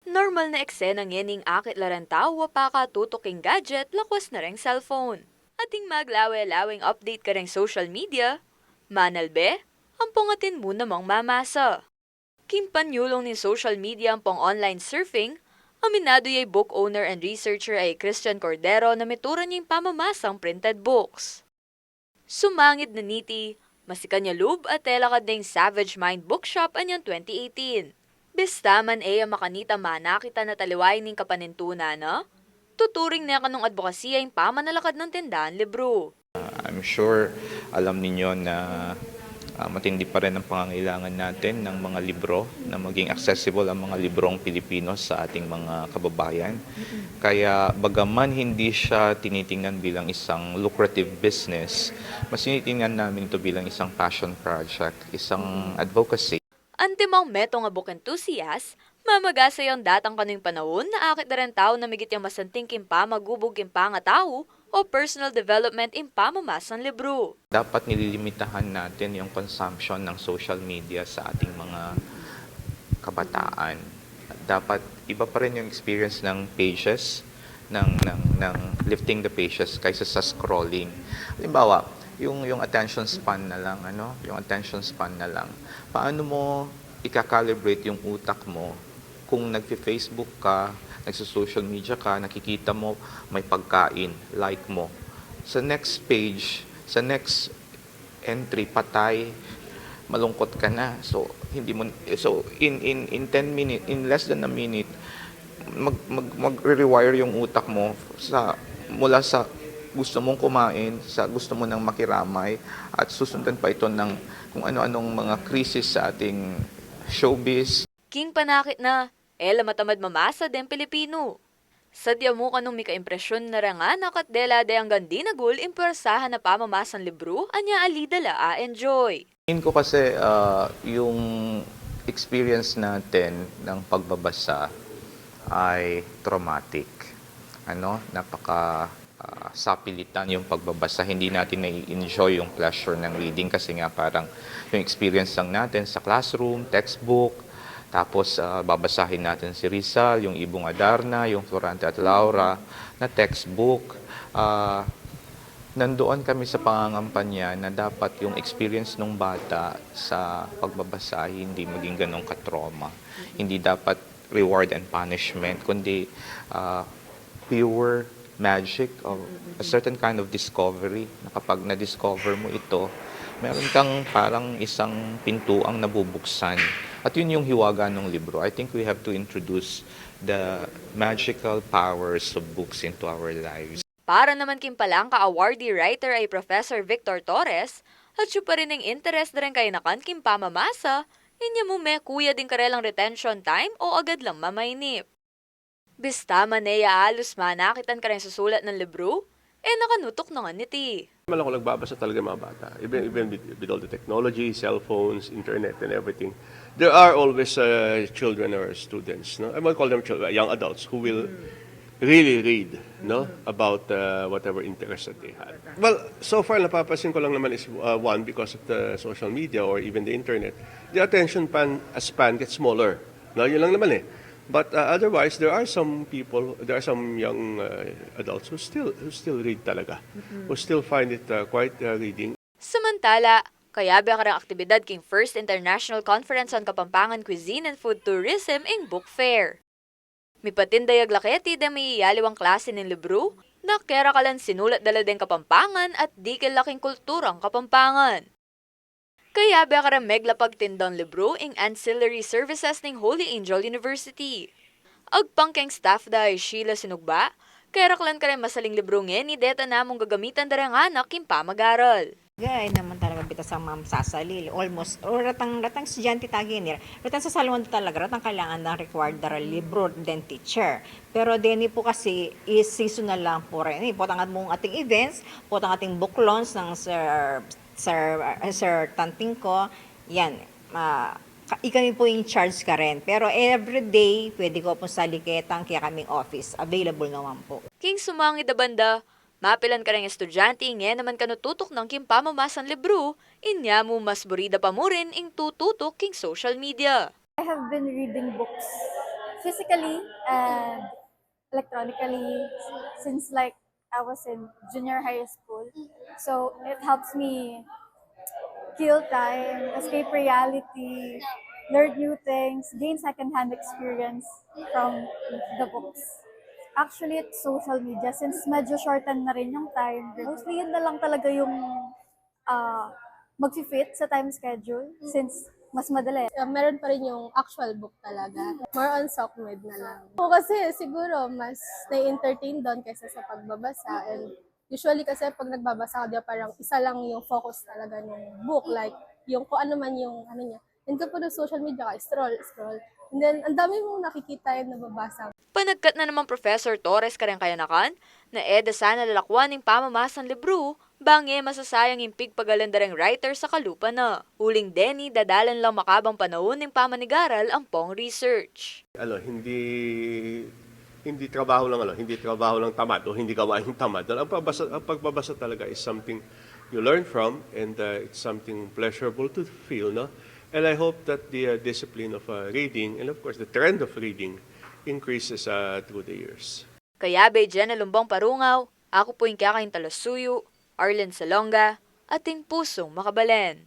Normal na eksena ngening akit larantao wapaka tutuking gadget lakwas na ring cellphone. Ating maglawe-laweng update ka ring social media. Manalbe, ampongatin mo namang mamasa. Kimpanyulong ni social media ang pong online surfing, aminado yay book owner and researcher ay Christian Cordero na mituran niyang pamamasang printed books. Sumangid na niti, masikan niya lub at tela ka ding Savage Mind Bookshop anyang 2018. Bistaman makanita manakita na taliway ning kapanintuna na, tuturing na kanong advokasya yung pamanalakad ng tindahan libro. I'm sure alam ninyo na matindi pa rin ang pangangailangan natin ng mga libro na maging accessible ang mga librong Pilipino sa ating mga kababayan. Kaya bagaman hindi siya tinitingnan bilang isang lucrative business, mas tinitingnan namin ito bilang isang passion project, isang advocacy. Antimang metong nga book enthusiast, mamagasay ang datang kanong panahon na akit na rin tao na migit yung masanting kimpa magubog kimpa nga tao o personal development in pamamasan libro. Dapat nililimitahan natin yung consumption ng social media sa ating mga kabataan. Dapat iba pa rin yung experience ng pages, ng lifting the pages kaysa sa scrolling. Halimbawa, yung attention span na lang, yung attention span na lang. Paano mo i-calibrate yung utak mo kung nagfi-Facebook ka, nagsa-social media ka, nakikita mo may pagkain, like mo. Sa next page, sa next entry, patay, malungkot ka na. So in 10 minutes, in less than a minute, mag-rewire yung utak mo mula sa gusto mong kumain, sa gusto mo nang makiramay, at susundan pa ito ng kung ano-anong mga krisis sa ating showbiz. King panakit na, matamad mamasa din Pilipino. Sadya mo kanong mika impresyon na ranganak at dela de ang gandi na gul impersahan na pamamasan libro, anya alidala enjoy. Tingin ko kasi yung experience natin ng pagbabasa ay traumatic. Sapilitan yung pagbabasa. Hindi natin na-enjoy yung pleasure ng reading kasi nga parang yung experience lang natin sa classroom, textbook, tapos babasahin natin si Rizal, yung Ibong Adarna, yung Florante at Laura na textbook. Nandoon kami sa pangangampanya na dapat yung experience ng bata sa pagbabasa hindi maging ganong katroma. Hindi dapat reward and punishment, kundi pure magic of a certain kind of discovery na kapag na-discover mo ito, meron kang parang isang pintuang nabubuksan. At yun yung hiwaga ng libro. I think we have to introduce the magical powers of books into our lives. Para naman kimpalang ka-awardee writer ay Professor Victor Torres, at siya pa rin ang interest na rin kayo nakan kimpamamasa, inya mo kuya din karelang retention time o agad lang mamainip. Bista maneya alos manakitan ka rin sa sulat ng libro, nakanutok na nga niti. Malang ko nagbabasa talaga mga bata. Even with all the technology, cell phones, internet, and everything, there are always children or students, no? I might call them children, young adults who will really read, no, about whatever interest that they have. Well, so far napapansin ko lang naman is one, because of the social media or even the internet, the attention span gets smaller. No, yun lang naman eh. But otherwise, there are some young adults who still read talaga, who still find it quite reading. Samantala, kaya ba karang aktibidad king First International Conference on Kapampangan Cuisine and Food Tourism ing Book Fair. Mipatindayag laketi da may iyaliwang klase ng libro, na kera kalan sinulat dala din Kapampangan at di laking kulturang Kapampangan. Kaya ba karang meglapagtindang libro ing ancillary services ng Holy Angel University. Agpangkeng staff dahi Sheila Sinugba, kaya raklan ka rin masaling libro ni deta namong gagamitan darang anak yung pamag-aral. Gay naman talaga bita sa sasalil. Almost, o ratang estudyante tagin. Ratang sa salon talaga, ratang kailangan ng required dara libro den teacher. Pero deni po kasi is seasonal lang po rin. Potang mong ating events, potang ating book launch ng Sir Tanting ko, yan, kami po in charge ka rin. Pero every day, pwede ko po sa liketang kaya kaming office. Available naman po. King sumangit da banda, Mapilan ka rin estudyante, nga naman ka tutok ng kimpamamasan libro, inya mo mas burida pa mo rin ing tututok king social media. I have been reading books physically and electronically since like I was in junior high school. So it helps me kill time, escape reality, learn new things, gain secondhand experience from the books. Actually, it's social media since medyo shorten na rin yung time. Mostly yun na lang talaga yung mag-fit sa time schedule since mas madali. Meron pa rin yung actual book talaga. More on soft mode na lang. O kasi siguro mas na-entertain doon kaysa sa pagbabasa. And usually kasi pag nagbabasa ka, parang isa lang yung focus talaga ng book. Like, yung kung ano man yung ano niya. And kapag ng social media ka, scroll. And then, ang dami mong nakikita yung nababasa. Panagkat na naman Professor Torres kayanakan, na eda sana lalakwan ng pamamasan libro, bange masasayang impig pagalandarang writer sa kalupa na. Uling Denny, dadalan lang makabang panahon ng pamanigaral ang pong research. Hindi trabaho lang tamad o hindi gawaing tamad. Ang pagbabasa talaga is something you learn from and it's something pleasurable to feel, no? And I hope that the discipline of reading and of course the trend of reading increases through the years. Kaya Jenna Lumbang Parungaw, ako po yung kakain Talasuyo, Arlen Salonga, ating pusong makabalen.